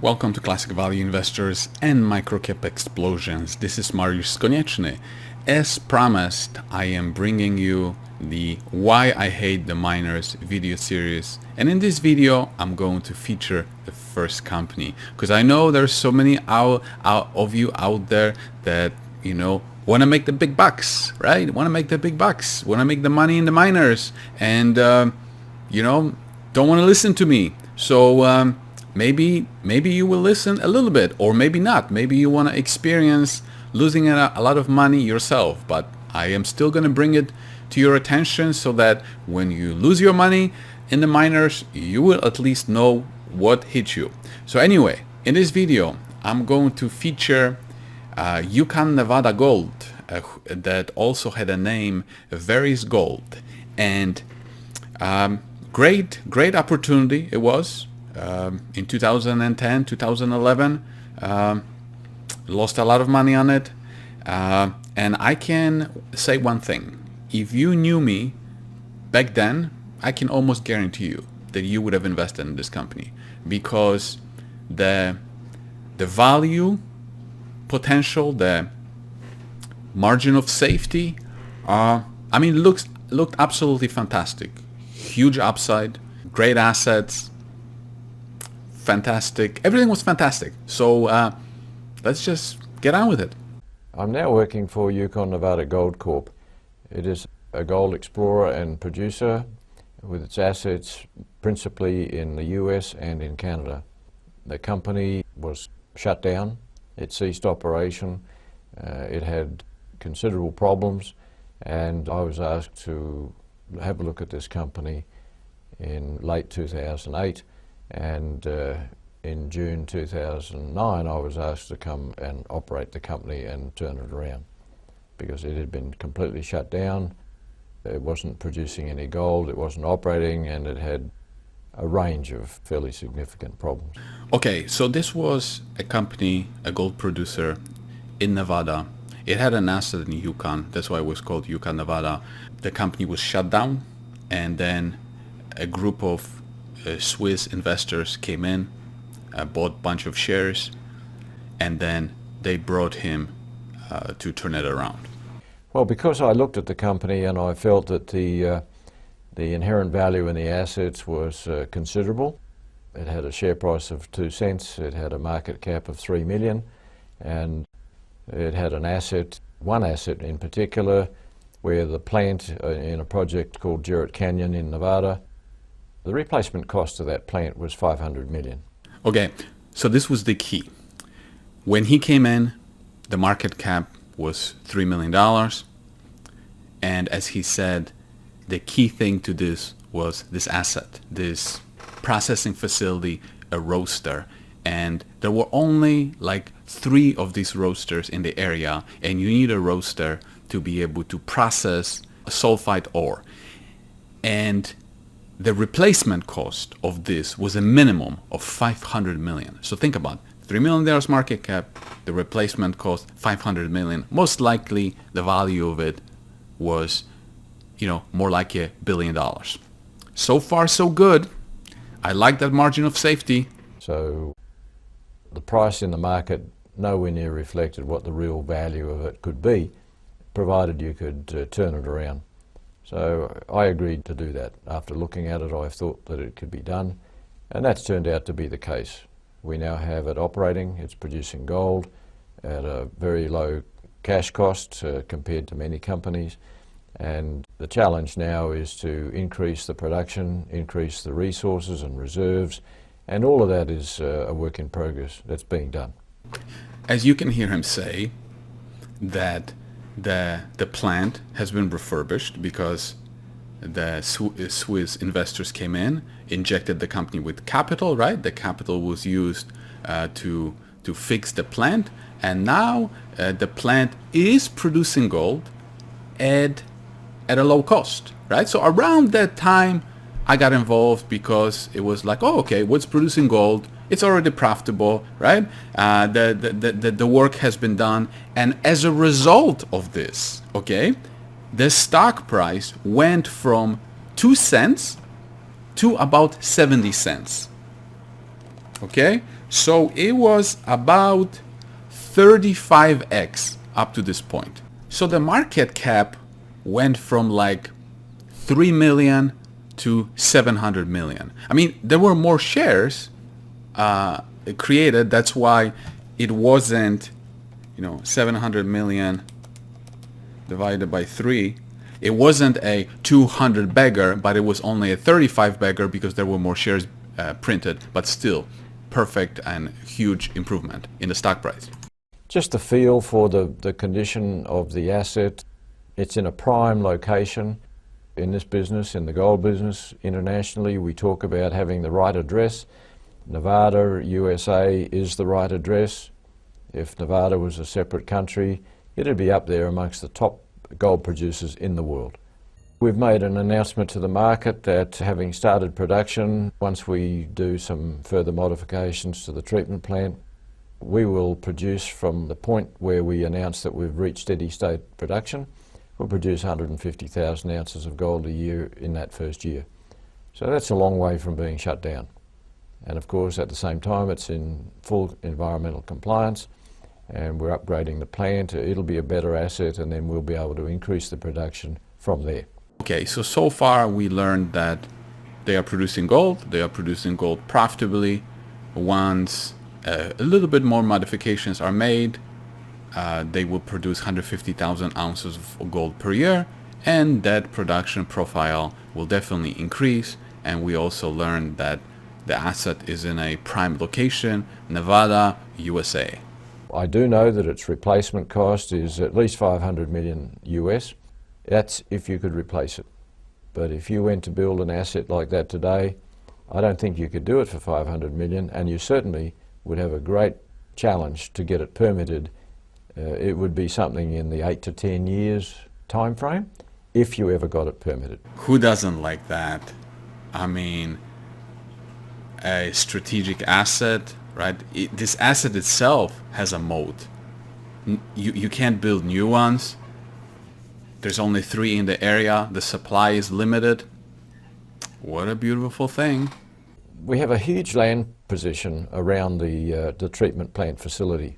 Welcome to Classic Value Investors and Microcap Explosions. This is Mariusz Konieczny. As promised, I am bringing you the Why I Hate the Miners video series. And in this video, I'm going to feature the first company. Because I know there's so many of you out there that, want to make the big bucks, right? Want to make the big bucks. Want to make the money in the miners. And, don't want to listen to me. So, maybe you will listen a little bit, or maybe not. Maybe you want to experience losing a lot of money yourself, but I am still going to bring it to your attention so that when you lose your money in the miners, you will at least know what hit you. So anyway, in this video, I'm going to feature Yukon Nevada Gold, that also had a name, Varies Gold, and great opportunity it was. In 2010, 2011, lost a lot of money on it. And I can say one thing. If you knew me back then, I can almost guarantee you that you would have invested in this company, because the value potential, the margin of safety, looked absolutely fantastic. Huge upside, great assets, fantastic. Everything was fantastic. So let's just get on with it. I'm now working for Yukon Nevada Gold Corp. It is a gold explorer and producer with its assets principally in the US and in Canada. The company was shut down. It ceased operation. It had considerable problems, and I was asked to have a look at this company in late 2008. And in June 2009, I was asked to come and operate the company and turn it around, because it had been completely shut down. It wasn't producing any gold, it wasn't operating, and it had a range of fairly significant problems. Okay, so this was a company, a gold producer in Nevada. It had an asset in Yukon, that's why it was called Yukon Nevada. The company was shut down, and then a group of Swiss investors came in, bought a bunch of shares, and then they brought him to turn it around. Well, because I looked at the company and I felt that the inherent value in the assets was considerable. It had a share price of 2 cents, it had a market cap of 3 million, and it had an asset, one asset in particular, where the plant in a project called Jarrett Canyon in Nevada, the replacement cost of that plant was $500 million. Okay, so this was the key. When he came in, the market cap was $3 million. And as he said, the key thing to this was this asset, this processing facility, a roaster. And there were only like 3 of these roasters in the area, and you need a roaster to be able to process sulfide ore. And the replacement cost of this was a minimum of $500 million. So think about it. $3 million market cap, the replacement cost $500 million. Most likely the value of it was, more like $1 billion. So far, so good. I like that margin of safety. So the price in the market nowhere near reflected what the real value of it could be, provided you could turn it around. So I agreed to do that. After looking at it, I thought that it could be done, and that's turned out to be the case. We now have it operating, it's producing gold at a very low cash cost compared to many companies, and the challenge now is to increase the production, increase the resources and reserves, and all of that is a work in progress that's being done. As you can hear him say, that the plant has been refurbished because the Swiss investors came in, injected the company with capital, right? The capital was used to fix the plant, and now the plant is producing gold at a low cost, right? So around that time, I got involved because it was like, oh, okay, what's producing gold? It's already profitable, right? The work has been done, and as a result of this, okay, the stock price went from 2 cents to about 70 cents. Okay, so it was about 35x up to this point. So the market cap went from like 3 million to 700 million. I mean, there were more shares created. That's why it wasn't, 700 million divided by 3. It wasn't a 200 bagger, but it was only a 35 bagger because there were more shares printed. But still, perfect and huge improvement in the stock price. Just the feel for the condition of the asset. It's in a prime location. In this business, in the gold business, internationally, we talk about having the right address. Nevada, USA is the right address. If Nevada was a separate country, it'd be up there amongst the top gold producers in the world. We've made an announcement to the market that having started production, once we do some further modifications to the treatment plant, we will produce from the point where we announce that we've reached steady state production. We'll produce 150,000 ounces of gold a year in that first year. So that's a long way from being shut down. And of course, at the same time, it's in full environmental compliance, and we're upgrading the plant. It'll be a better asset, and then we'll be able to increase the production from there. Okay, so far we learned that they are producing gold. They are producing gold profitably. Once a little bit more modifications are made, they will produce 150,000 ounces of gold per year, and that production profile will definitely increase. And we also learned that the asset is in a prime location, Nevada, USA. I do know that its replacement cost is at least 500 million US. That's if you could replace it. But if you went to build an asset like that today, I don't think you could do it for 500 million, and you certainly would have a great challenge to get it permitted. It would be something in the 8 to 10 years time frame if you ever got it permitted. Who doesn't like that? I mean, a strategic asset, right? This asset itself has a moat. You can't build new ones. There's only 3 in the area. The supply is limited. What a beautiful thing. We have a huge land position around the treatment plant facility.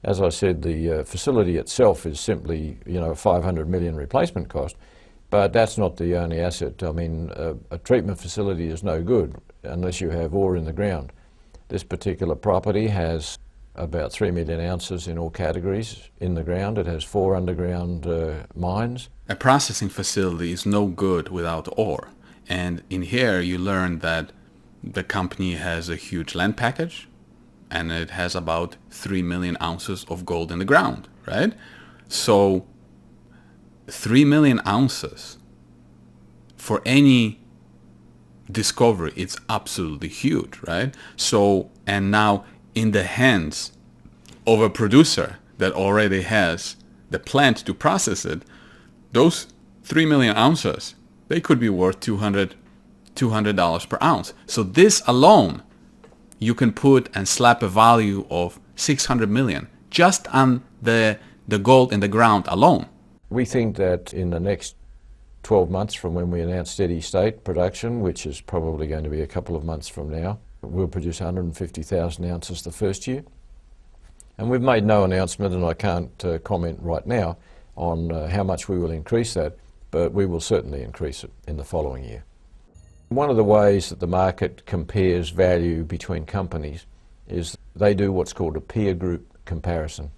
As I said, the facility itself is simply, a 500 million replacement cost, but that's not the only asset. I mean, a treatment facility is no good unless you have ore in the ground. This particular property has about 3 million ounces in all categories in the ground. It has 4 underground mines. A processing facility is no good without ore. And in here you learn that the company has a huge land package, and it has about 3 million ounces of gold in the ground, right? So 3 million ounces for any discovery, it's absolutely huge, right? So, and now in the hands of a producer that already has the plant to process it, those 3 million ounces, they could be worth $200 per ounce. So this alone, you can put and slap a value of 600 million just on the gold in the ground alone. We think that in the next 12 months from when we announce steady state production, which is probably going to be a couple of months from now, we'll produce 150,000 ounces the first year. And we've made no announcement, and I can't comment right now on how much we will increase that, but we will certainly increase it in the following year. One of the ways that the market compares value between companies is they do what's called a peer group comparison.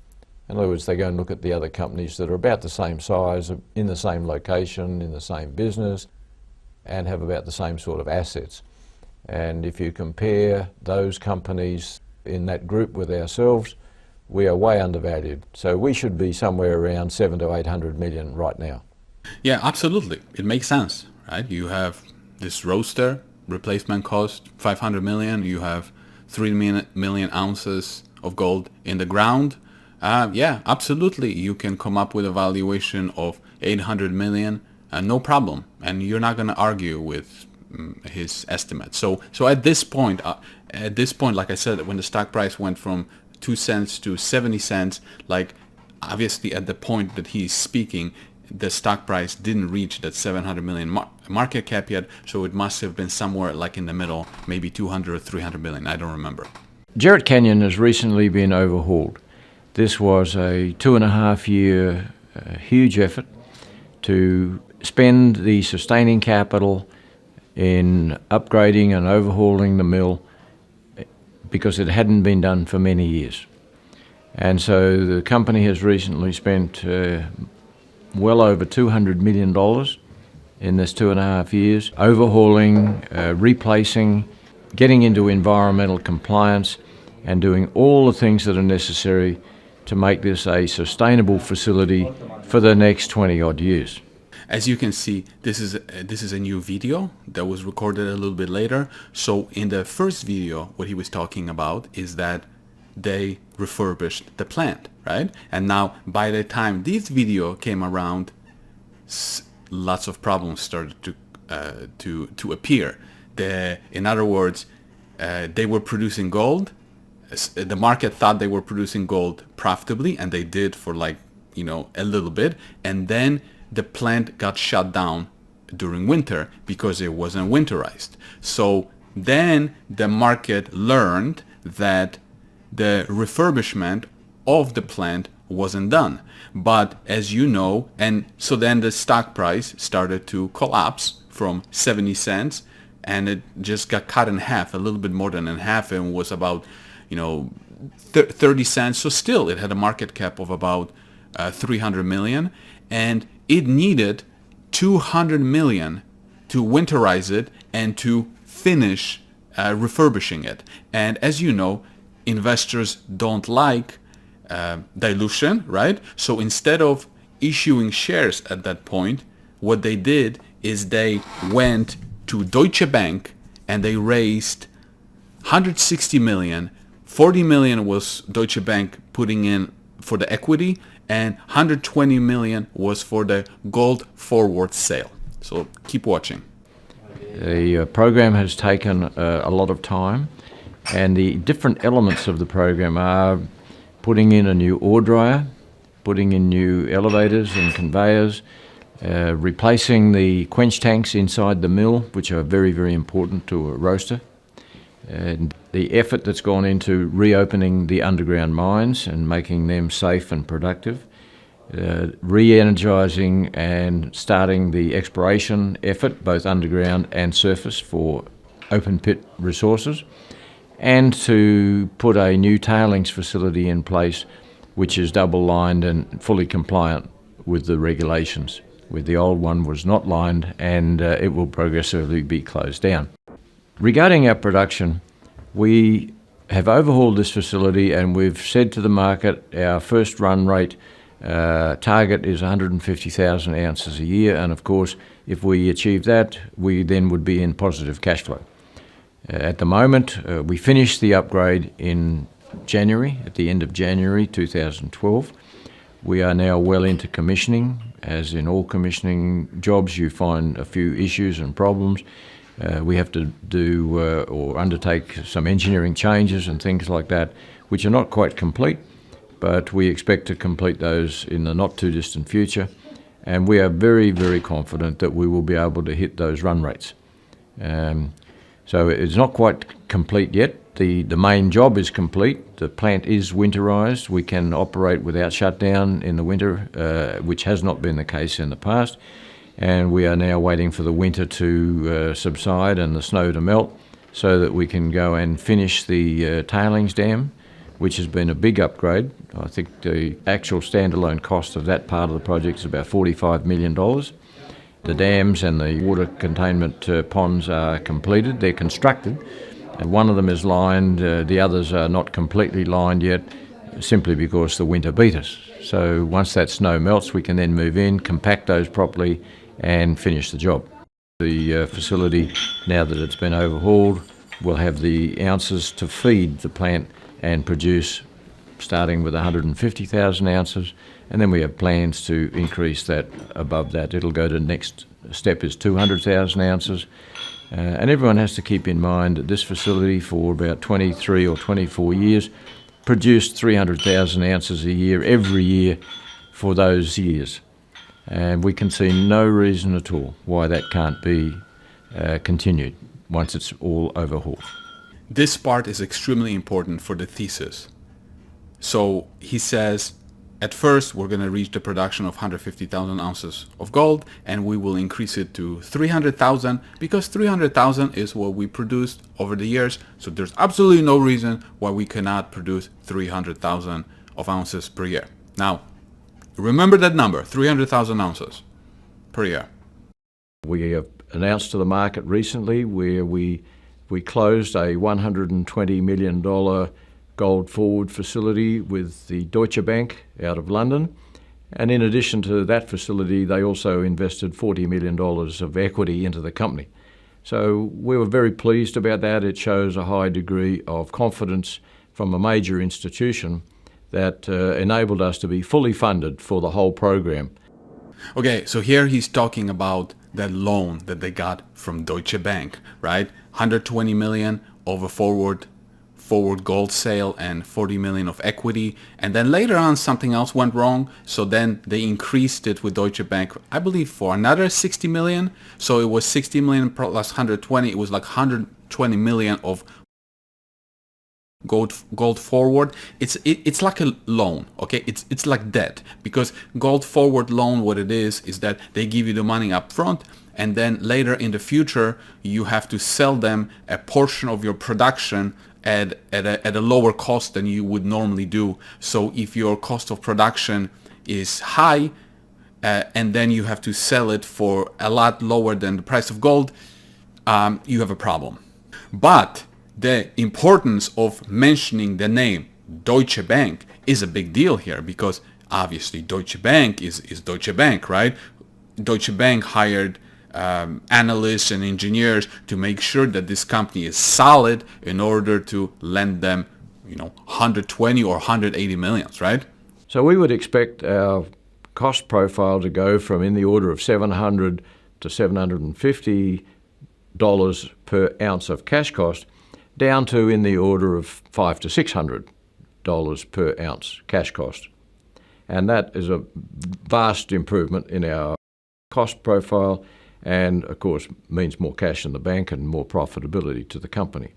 In other words, they go and look at the other companies that are about the same size, in the same location, in the same business, and have about the same sort of assets. And if you compare those companies in that group with ourselves, we are way undervalued. So we should be somewhere around 700 to 800 million right now. Yeah, absolutely. It makes sense, right? You have this roaster, replacement cost 500 million. You have 3 million ounces of gold in the ground. Yeah, absolutely. You can come up with a valuation of 800 million, no problem. And you're not going to argue with his estimate. So at this point, like I said, when the stock price went from 2 cents to 70 cents, like obviously at the point that he's speaking, the stock price didn't reach that 700 million market cap yet, so it must have been somewhere like in the middle, maybe 200 or 300 million, I don't remember. Jarrett Canyon has recently been overhauled. This was a 2.5-year huge effort to spend the sustaining capital in upgrading and overhauling the mill because it hadn't been done for many years. And so the company has recently spent well over $200 million in this 2.5 years, overhauling, replacing, getting into environmental compliance, and doing all the things that are necessary to make this a sustainable facility for the next 20 odd years. As you can see, this is a new video that was recorded a little bit later. So in the first video, what he was talking about is that they refurbished the plant, right? And now by the time this video came around, lots of problems started to appear. In other words, they were producing gold. The market thought they were producing gold profitably, and they did for like, a little bit. And then the plant got shut down during winter because it wasn't winterized. So then the market learned that the refurbishment of the plant wasn't done. But as you know, and so then the stock price started to collapse from 70 cents, and it just got cut in half, a little bit more than in half, and was about 30 cents. So still it had a market cap of about 300 million, and it needed 200 million to winterize it and to finish refurbishing it. And as you know, investors don't like dilution, right? So instead of issuing shares at that point, what they did is they went to Deutsche Bank and they raised 160 million. 40 million was Deutsche Bank putting in for the equity, and 120 million was for the gold forward sale. So keep watching. The program has taken a lot of time, and the different elements of the program are putting in a new ore dryer, putting in new elevators and conveyors, replacing the quench tanks inside the mill, which are very, very important to a roaster, and the effort that's gone into reopening the underground mines and making them safe and productive, re-energising and starting the exploration effort, both underground and surface, for open pit resources, and to put a new tailings facility in place which is double-lined and fully compliant with the regulations. Where the old one was not lined, and it will progressively be closed down. Regarding our production, we have overhauled this facility, and we've said to the market our first run rate target is 150,000 ounces a year, and of course if we achieve that, we then would be in positive cash flow. At the moment, we finished the upgrade in January, at the end of January 2012. We are now well into commissioning. As in all commissioning jobs, you find a few issues and problems. We have to do or undertake some engineering changes and things like that, which are not quite complete, but we expect to complete those in the not too distant future. And we are very, very confident that we will be able to hit those run rates. So it's not quite complete yet. The main job is complete. The plant is winterized. We can operate without shutdown in the winter, which has not been the case in the past. And we are now waiting for the winter to subside and the snow to melt so that we can go and finish the tailings dam, which has been a big upgrade. I think the actual standalone cost of that part of the project is about $45 million. The dams and the water containment ponds are completed. They're constructed. One of them is lined, the others are not completely lined yet, simply because the winter beat us. So once that snow melts, we can then move in, compact those properly, and finish the job. The facility, now that it's been overhauled, will have the ounces to feed the plant and produce, starting with 150,000 ounces, and then we have plans to increase that above that. It'll go to the next step is 200,000 ounces. And everyone has to keep in mind that this facility, for about 23 or 24 years, produced 300,000 ounces a year every year for those years. And we can see no reason at all why that can't be continued once it's all overhauled. This part is extremely important for the thesis. So he says, at first we're going to reach the production of 150,000 ounces of gold, and we will increase it to 300,000 because 300,000 is what we produced over the years. So there's absolutely no reason why we cannot produce 300,000 of ounces per year. Now, remember that number, 300,000 ounces per year. We have announced to the market recently where we closed a $120 million gold forward facility with the Deutsche Bank out of London. And in addition to that facility, they also invested $40 million of equity into the company. So we were very pleased about that. It shows a high degree of confidence from a major institution that enabled us to be fully funded for the whole program. Okay, so here he's talking about that loan that they got from Deutsche Bank, right? 120 million over forward gold sale and 40 million of equity. And then later on something else went wrong. So then they increased it with Deutsche Bank, I believe, for another 60 million. So it was 60 million plus 120. It was like 120 million of gold forward. It's like a loan, okay? It's like debt, because gold forward loan, what it is that they give you the money up front, and then later in the future you have to sell them a portion of your production at a lower cost than you would normally do. So if your cost of production is high and then you have to sell it for a lot lower than the price of gold, you have a problem. But the importance of mentioning the name Deutsche Bank is a big deal here, because obviously Deutsche Bank is Deutsche Bank, right? Deutsche Bank hired analysts and engineers to make sure that this company is solid in order to lend them, 120 or 180 millions, right? So we would expect our cost profile to go from in the order of $700 to $750 per ounce of cash cost down to in the order of $500 to $600 per ounce cash cost. And that is a vast improvement in our cost profile, and of course means more cash in the bank and more profitability to the company.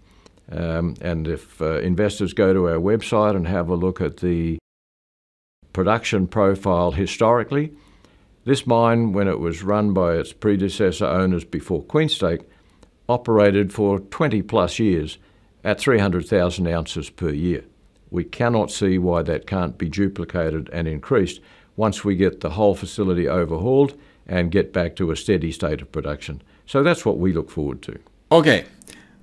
And if investors go to our website and have a look at the production profile historically, this mine, when it was run by its predecessor owners before Queenstake, operated for 20 plus years at 300,000 ounces per year. We cannot see why that can't be duplicated and increased once we get the whole facility overhauled and get back to a steady state of production. So that's what we look forward to. Okay,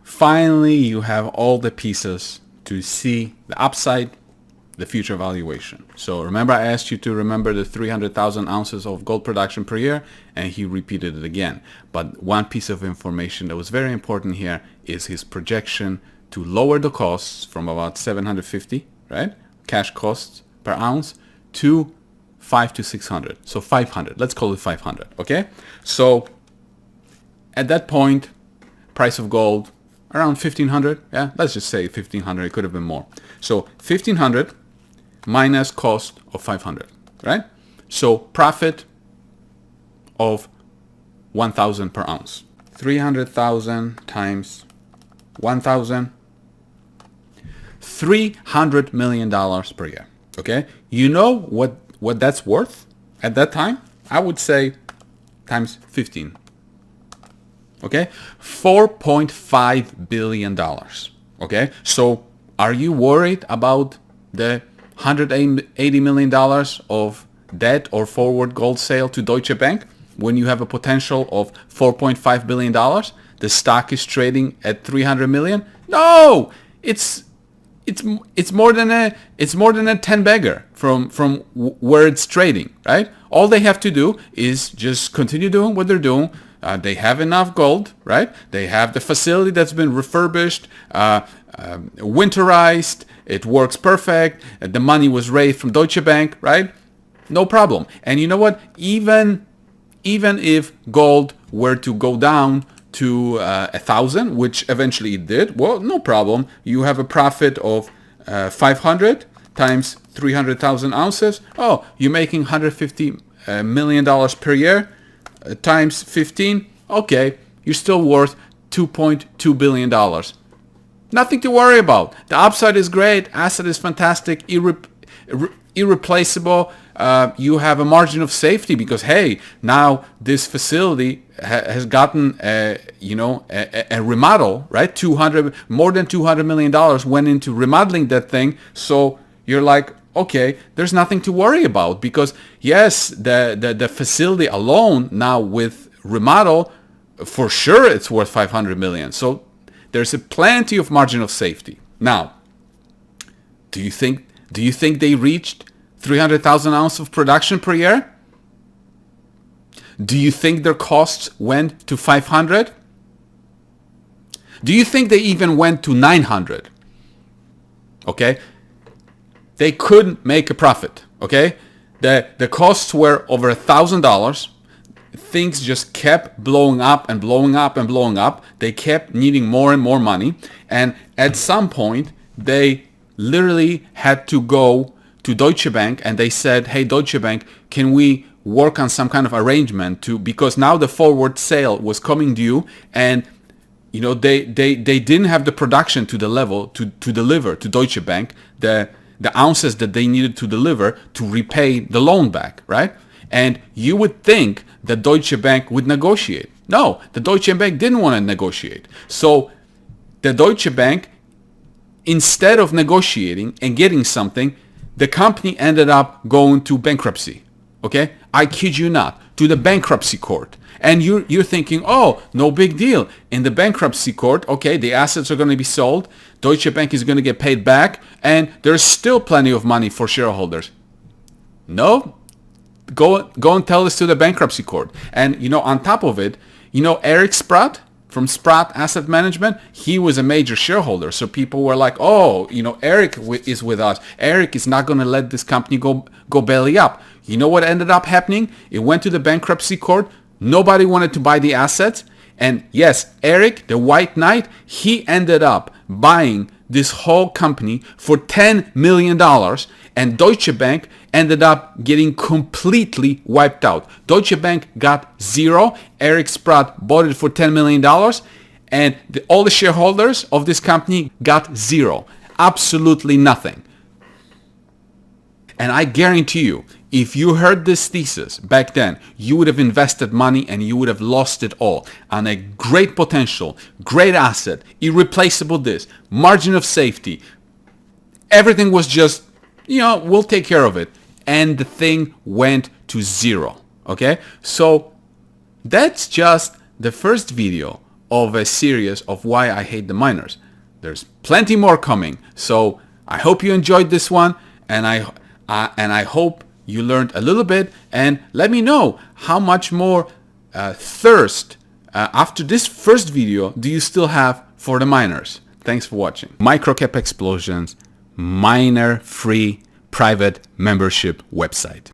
finally you have all the pieces to see the upside, the future valuation. So remember, I asked you to remember the 300,000 ounces of gold production per year, and he repeated it again. But one piece of information that was very important here is his projection to lower the costs from about 750, right, cash costs per ounce, to 500 to 600. So 500, let's call it 500, okay? So at that point, price of gold around 1,500, yeah, let's just say 1,500, it could have been more. So 1,500 minus cost of 500, right? So profit of 1,000 per ounce. 300,000 times 1,000, $300 million per year, okay? You know what that's worth at that time? I would say times 15, okay? $4.5 billion, okay? So are you worried about the $180 million of debt or forward gold sale to Deutsche Bank when you have a potential of $4.5 billion? The stock is trading at 300 million? No, it's more than a 10 bagger from where it's trading, right? All they have to do is just continue doing what they're doing. They have enough gold, right? They have the facility that's been refurbished, winterized. It works perfect. The money was raised from Deutsche Bank, right? No problem. And you know what? Even if gold were to go down to 1,000, which eventually it did, well, no problem. You have a profit of 500 times 300,000 ounces. Oh, you're making $150 million per year times 15, okay, you're still worth $2.2 billion. Nothing to worry about. The upside is great, asset is fantastic, irreplaceable. You have a margin of safety because, hey, now this facility has gotten a remodel, right? More than $200 million went into remodeling that thing. So you're like, okay, there's nothing to worry about because, yes, the facility alone now with remodel, for sure it's worth $500 million. So there's a plenty of margin of safety. Now, do you think they reached 300,000 ounces of production per year? Do you think their costs went to 500? Do you think they even went to 900? Okay? They couldn't make a profit. Okay? The costs were over $1,000. Things just kept blowing up and blowing up and blowing up. They kept needing more and more money. And at some point, they literally had to go to Deutsche Bank and they said, hey, Deutsche Bank, can we work on some kind of arrangement because now the forward sale was coming due and they didn't have the production to the level to deliver to Deutsche Bank the ounces that they needed to deliver to repay the loan back, right? And you would think that Deutsche Bank would negotiate. No, the Deutsche Bank didn't want to negotiate. So the Deutsche Bank, instead of negotiating and getting something, the company ended up going to bankruptcy. Okay? I kid you not, to the bankruptcy court. And you're thinking, oh, no big deal. In the bankruptcy court, okay, the assets are going to be sold, Deutsche Bank is going to get paid back, and there's still plenty of money for shareholders. No? Go and tell this to the bankruptcy court. And, on top of it, Eric Spratt from Spratt Asset Management, he was a major shareholder. So people were like, oh, Eric is with us. Eric is not going to let this company go belly up. You know what ended up happening? It went to the bankruptcy court. Nobody wanted to buy the assets. And yes, Eric, the White Knight, he ended up buying this whole company for $10 million. And Deutsche Bank ended up getting completely wiped out. Deutsche Bank got zero. Eric Spratt bought it for $10 million. And all the shareholders of this company got zero. Absolutely nothing. And I guarantee you, if you heard this thesis back then, you would have invested money and you would have lost it all on a great potential, great asset, irreplaceable this, margin of safety. Everything was just, we'll take care of it. And the thing went to zero. Okay? So that's just the first video of a series of why I hate the miners. There's plenty more coming. So I hope you enjoyed this one, and I hope you learned a little bit, and let me know how much more thirst after this first video do you still have for the miners. Thanks for watching. Microcap Explosions, miner free private membership website.